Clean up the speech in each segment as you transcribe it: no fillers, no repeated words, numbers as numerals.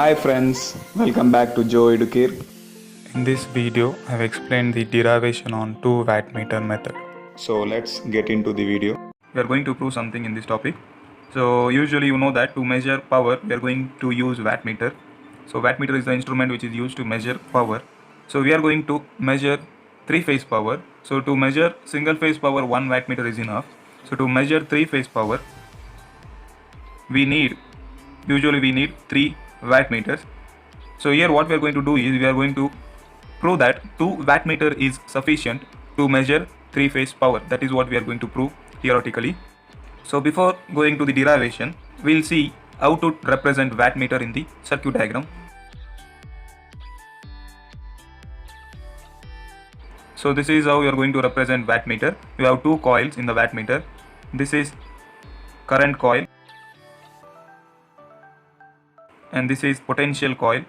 Hi friends, welcome back to Joe Educare. In this video, I have explained the derivation on 2 wattmeter method. So let's get into the video. We are going to prove something in this topic. So usually you know that to measure power, we are going to use wattmeter. So wattmeter is the instrument which is used to measure power. So we are going to measure 3-phase power. So to measure single phase power, 1 wattmeter is enough. So to measure 3-phase power, we need 3 wattmeters. So here what we are going to do is we are going to prove that 2 wattmeter is sufficient to measure 3-phase power. That is what we are going to prove theoretically. So before going to the derivation, we'll see how to represent wattmeter in the circuit diagram. So this is how we are going to represent wattmeter. You have 2 coils in the wattmeter. This is current coil and this is potential coil.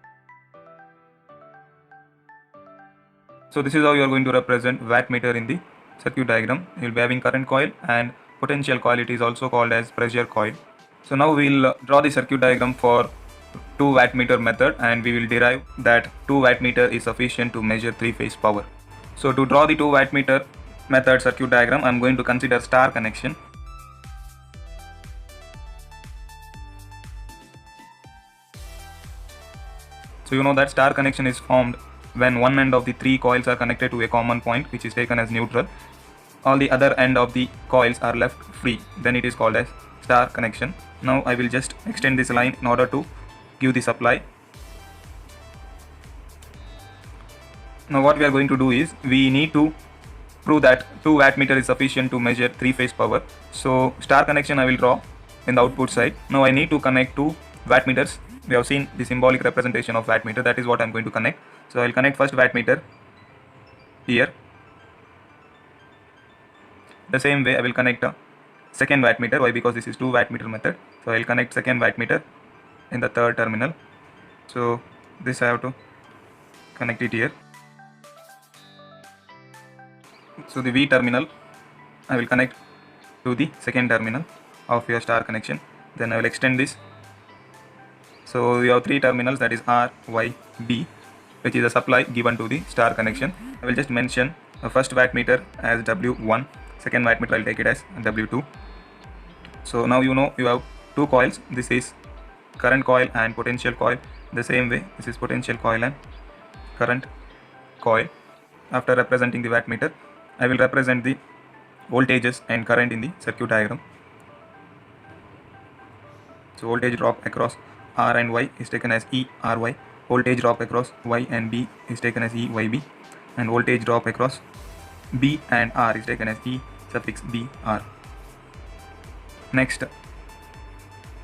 So this is how you are going to represent wattmeter in the circuit diagram. You will be having current coil and potential coil. It is also called as pressure coil. So now we will draw the circuit diagram for 2 wattmeter method and we will derive that 2 wattmeter is sufficient to measure 3-phase power. So to draw the 2 wattmeter method circuit diagram, I am going to consider star connection. So you know that star connection is formed when one end of the 3 coils are connected to a common point which is taken as neutral. All the other end of the coils are left free. Then it is called as star connection. Now I will just extend this line in order to give the supply. Now what we are going to do is we need to prove that 2 wattmeter is sufficient to measure 3-phase power. So star connection I will draw in the output side. Now I need to connect 2 wattmeters. We have seen the symbolic representation of wattmeter. That is what I am going to connect. So I will connect first wattmeter here. The same way I will connect a second wattmeter. Why? Because this is 2 wattmeter method. So I will connect second wattmeter in the third terminal. So this I have to connect it here. So the V terminal I will connect to the second terminal of your star connection. Then I will extend this. So we have 3 terminals, that is R, Y, B, which is the supply given to the star connection. I will just mention the first wattmeter as W1, second wattmeter I will take it as W2. So now you know you have 2 coils. This is current coil and potential coil. The same way this is potential coil and current coil. After representing the wattmeter, I will represent the voltages and current in the circuit diagram. So voltage drop across R and Y is taken as ERY. Voltage drop across Y and B is taken as EYB. And voltage drop across B and R is taken as E suffix BR. Next,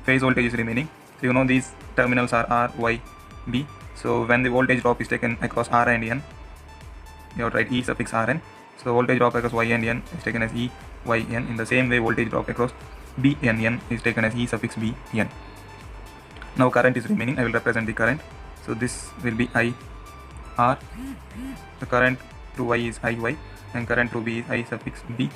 phase voltage is remaining. So you know these terminals are R, Y, B. So when the voltage drop is taken across R and N, you have to write E suffix Rn. So voltage drop across Y and N is taken as EYN. In the same way, voltage drop across B and N is taken as E suffix BN. Now current is remaining. I will represent the current. So this will be IR. The current through Y is IY and current through B is I suffix B.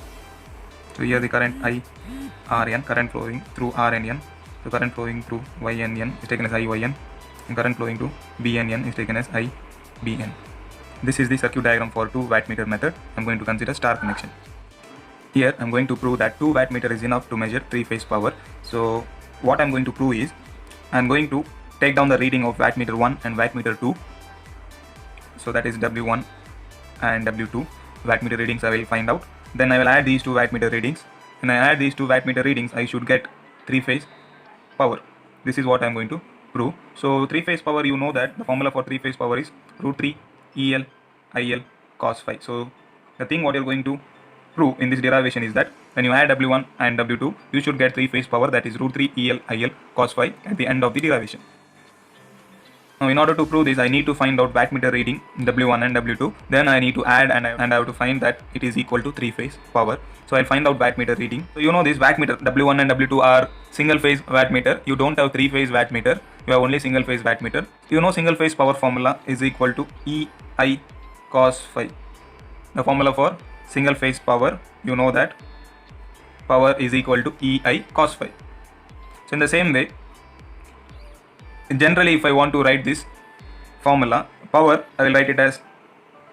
So here the current IRN, current flowing through R and N. So current flowing through Y and N is taken as IYN and current flowing to B and N is taken as IBN. This is the circuit diagram for 2 wattmeter method. I am going to consider star connection. Here I am going to prove that 2 wattmeter is enough to measure 3-phase power. So what I am going to prove is I am going to take down the reading of wattmeter 1 and wattmeter 2. So that is W1 and W2 wattmeter readings I will find out. Then I will add these 2 wattmeter readings. When I add these 2 wattmeter readings, I should get 3-phase power. This is what I am going to prove. So 3-phase power, you know that the formula for 3-phase power is root 3 EL IL cos phi. So the thing what you are going to prove in this derivation is that when you add W1 and W2, you should get 3-phase power, that is root 3 EL IL cos phi at the end of the derivation. Now in order to prove this, I need to find out wattmeter reading W1 and W2. Then I need to add and I have to find that it is equal to 3-phase power. So I'll find out wattmeter reading. So you know this wattmeter W1 and W2 are single phase wattmeter. You don't have 3-phase wattmeter. You have only single phase wattmeter. You know single phase power formula is equal to EI cos phi. The formula for single phase power, you know that power is equal to EI cos phi. So in the same way, Generally, if I want to write this formula, power, I will write it as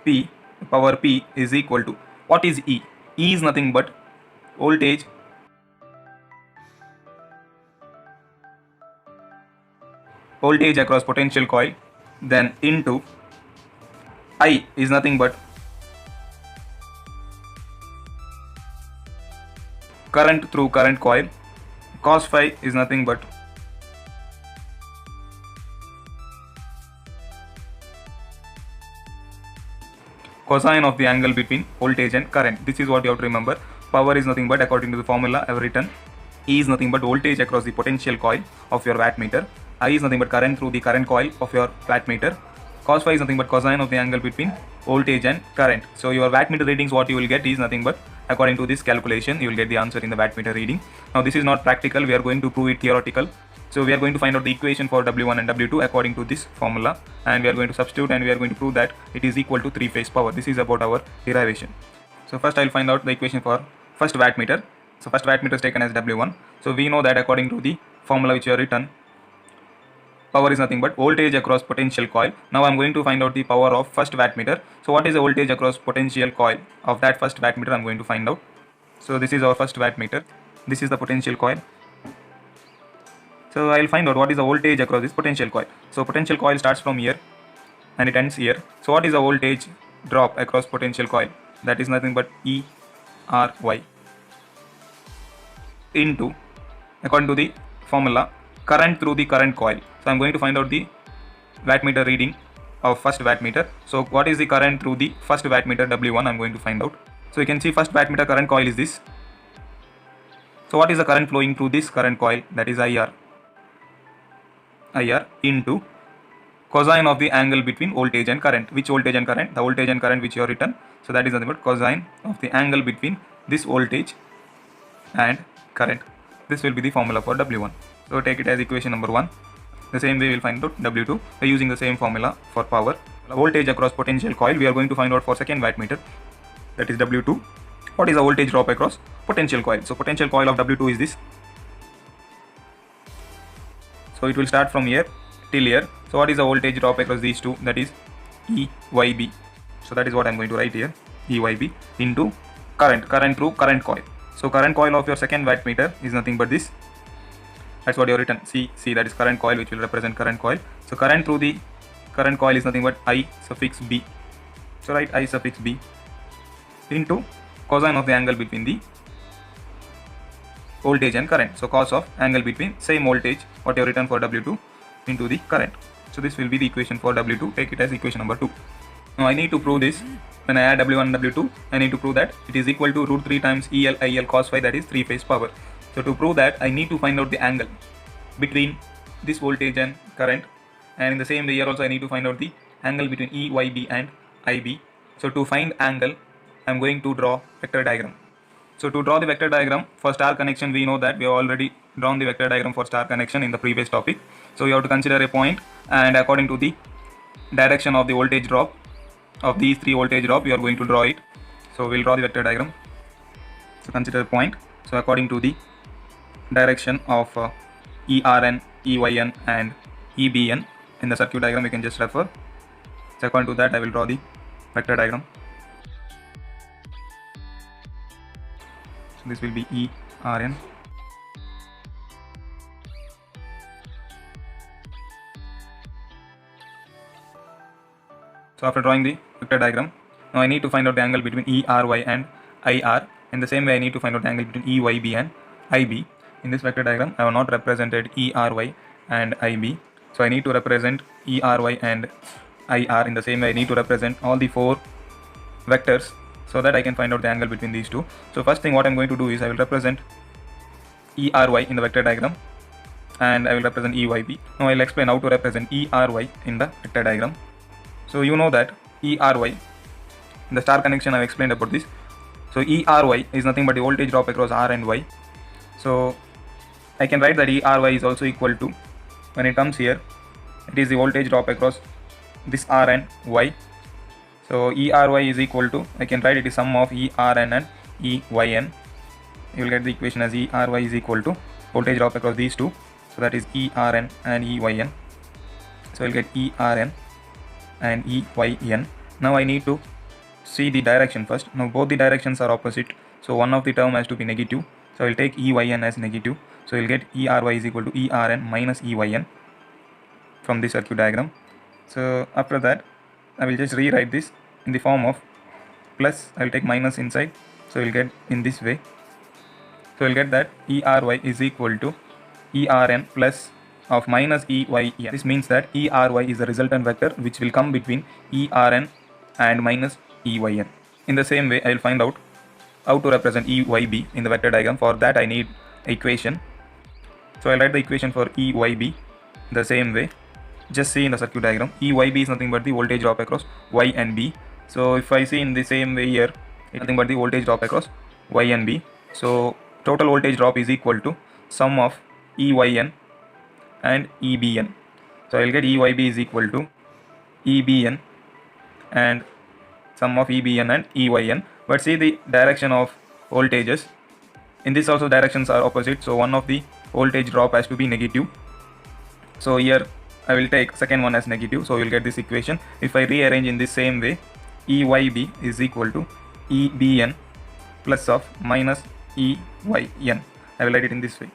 P, power P is equal to, what is E? E is nothing but voltage across potential coil, then into I is nothing but current through current coil, cos phi is nothing but cosine of the angle between voltage and current. This is what you have to remember. Power is nothing but, according to the formula I have written, E is nothing but voltage across the potential coil of your wattmeter. I is nothing but current through the current coil of your wattmeter. Cos phi is nothing but cosine of the angle between voltage and current. So your wattmeter readings, what you will get is nothing but, according to this calculation, you will get the answer in the wattmeter reading. Now this is not practical, we are going to prove it theoretical. So we are going to find out the equation for W1 and W2 according to this formula, and we are going to substitute and we are going to prove that it is equal to 3-phase power. This is about our derivation. So first I will find out the equation for first wattmeter. So first wattmeter is taken as W1. So we know that according to the formula which you have written, power is nothing but voltage across potential coil. Now I am going to find out the power of first wattmeter. So what is the voltage across potential coil of that first wattmeter? I am going to find out. So this is our first wattmeter. This is the potential coil. So I will find out what is the voltage across this potential coil. So potential coil starts from here and it ends here. So what is the voltage drop across potential coil? That is nothing but ERY into, according to the formula, current through the current coil. So I am going to find out the wattmeter reading of first wattmeter. So what is the current through the first wattmeter W1? I am going to find out. So you can see first wattmeter current coil is this. So what is the current flowing through this current coil? That is IR into cosine of the angle between voltage and current. Which voltage and current? The voltage and current which you have written. So that is nothing but cosine of the angle between this voltage and current. This will be the formula for W1. So take it as equation number 1. The same way we will find out W2 by using the same formula for power. Voltage across potential coil, we are going to find out for second wattmeter, that is W2. What is the voltage drop across potential coil? So potential coil of W2 is this. So it will start from here till here. So what is the voltage drop across these two? That is EYB. So that is what I am going to write here, EYB into current through current coil. So current coil of your second wattmeter is nothing but this. That's what you have written. See, that is current coil which will represent current coil. So current through the current coil is nothing but I suffix B. So write I suffix B into cosine of the angle between the voltage and current. So cos of angle between same voltage what you have written for W2 into the current. So this will be the equation for W2. Take it as equation number 2. Now I need to prove this. When I add W1 and W2, I need to prove that it is equal to root 3 times EL IL cos phi, that is 3-phase power. So to prove that, I need to find out the angle between this voltage and current, and in the same way here also I need to find out the angle between EYB and IB. So to find angle, I am going to draw vector diagram. So to draw the vector diagram for star connection, we know that we have already drawn the vector diagram for star connection in the previous topic. So you have to consider a point, and according to the direction of the voltage drop of these three voltage drop, we are going to draw it. So we'll draw the vector diagram. So consider a point. So according to the direction of ERN, EYN and EBN in the circuit diagram, you can just refer. So according to that, I will draw the vector diagram. So this will be ERN. So after drawing the vector diagram, now I need to find out the angle between ERY and IR. In the same way, I need to find out the angle between EYB and IB. In this vector diagram, I have not represented ERY and IB. So I need to represent ERY and IR. In the same way, I need to represent all the 4 vectors so that I can find out the angle between these two. So first thing what I am going to do is I will represent ERY in the vector diagram and I will represent EYB. Now I will explain how to represent ERY in the vector diagram. So you know that ERY, in the star connection I have explained about this. So ERY is nothing but the voltage drop across R and Y. So I can write that ERY is also equal to, when it comes here, it is the voltage drop across this R and Y. So ERY is equal to, I can write it is sum of ERN and EYN. You will get the equation as ERY is equal to voltage drop across these two. So that is ERN and EYN. So I'll get ERN and EYN. Now I need to see the direction first. Now both the directions are opposite, so one of the term has to be negative. So I will take EYN as negative. So you'll get ERY is equal to ERN minus EYN from the circuit diagram. So after that, I will just rewrite this in the form of plus. I will take minus inside, so you'll get in this way. So you'll get that ERY is equal to ERN plus of minus EYN. This means that ERY is the resultant vector which will come between ERN and minus EYN. In the same way, I will find out how to represent EYB in the vector diagram. For that I need equation. So I'll write the equation for EYB the same way. Just see in the circuit diagram, EYB is nothing but the voltage drop across Y and B. So if I see in the same way here, it's nothing but the voltage drop across Y and B. So total voltage drop is equal to sum of EYN and EBN. So I will get EYB is equal to EBN and sum of EBN and EYN. But see the direction of voltages. In this also directions are opposite, so one of the voltage drop has to be negative. So here I will take second one as negative, so you will get this equation. If I rearrange in the same way, EYB is equal to EBN plus of minus EYN. I will write it in this way.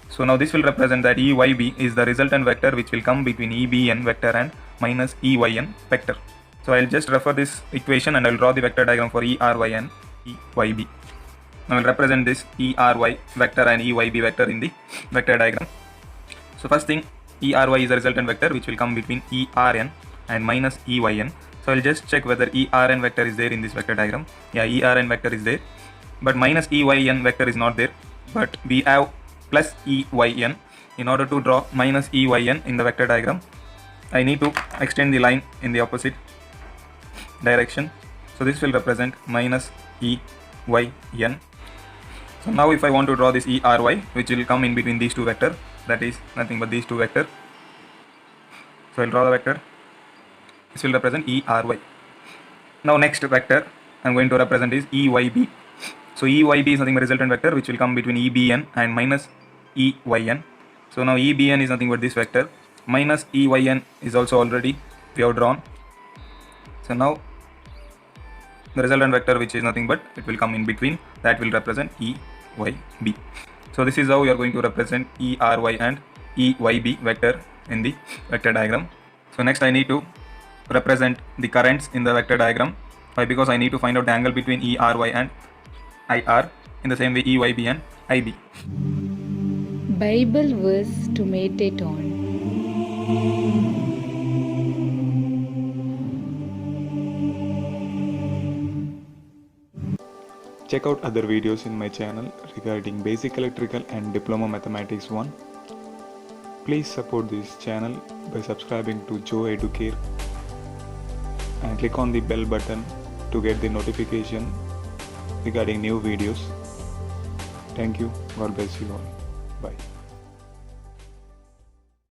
So now this will represent that EYB is the resultant vector which will come between EBN vector and minus EYN vector. So I will just refer this equation and I will draw the vector diagram for ERY and EYB. I will represent this ERY vector and EYB vector in the vector diagram. So first thing, ERY is the resultant vector which will come between ERN and minus EYN. So I will just check whether ERN vector is there in this vector diagram. Yeah, ERN vector is there, but minus EYN vector is not there, but we have plus EYN. In order to draw minus EYN in the vector diagram, I need to extend the line in the opposite direction. So this will represent minus EYN. So now if I want to draw this ERY which will come in between these two vectors, that is nothing but these two vectors. So I'll draw the vector. This will represent ERY. Now next vector I'm going to represent is EYB. So EYB is nothing but resultant vector which will come between EBN and minus EYN. So now EBN is nothing but this vector. Minus EYN is also already we have drawn. So now the resultant vector which is nothing but it will come in between, that will represent EYB. So this is how we are going to represent ERY and EYB vector in the vector diagram. So next I need to represent the currents in the vector diagram. Why? Because I need to find out the angle between ERY and IR. In the same way EYB and IB. Bible verse to meditate on. Check out other videos in my channel regarding Basic Electrical and Diploma Mathematics 1. Please support this channel by subscribing to Joe Educare and click on the bell button to get the notification regarding new videos. Thank you. God bless you all. Bye.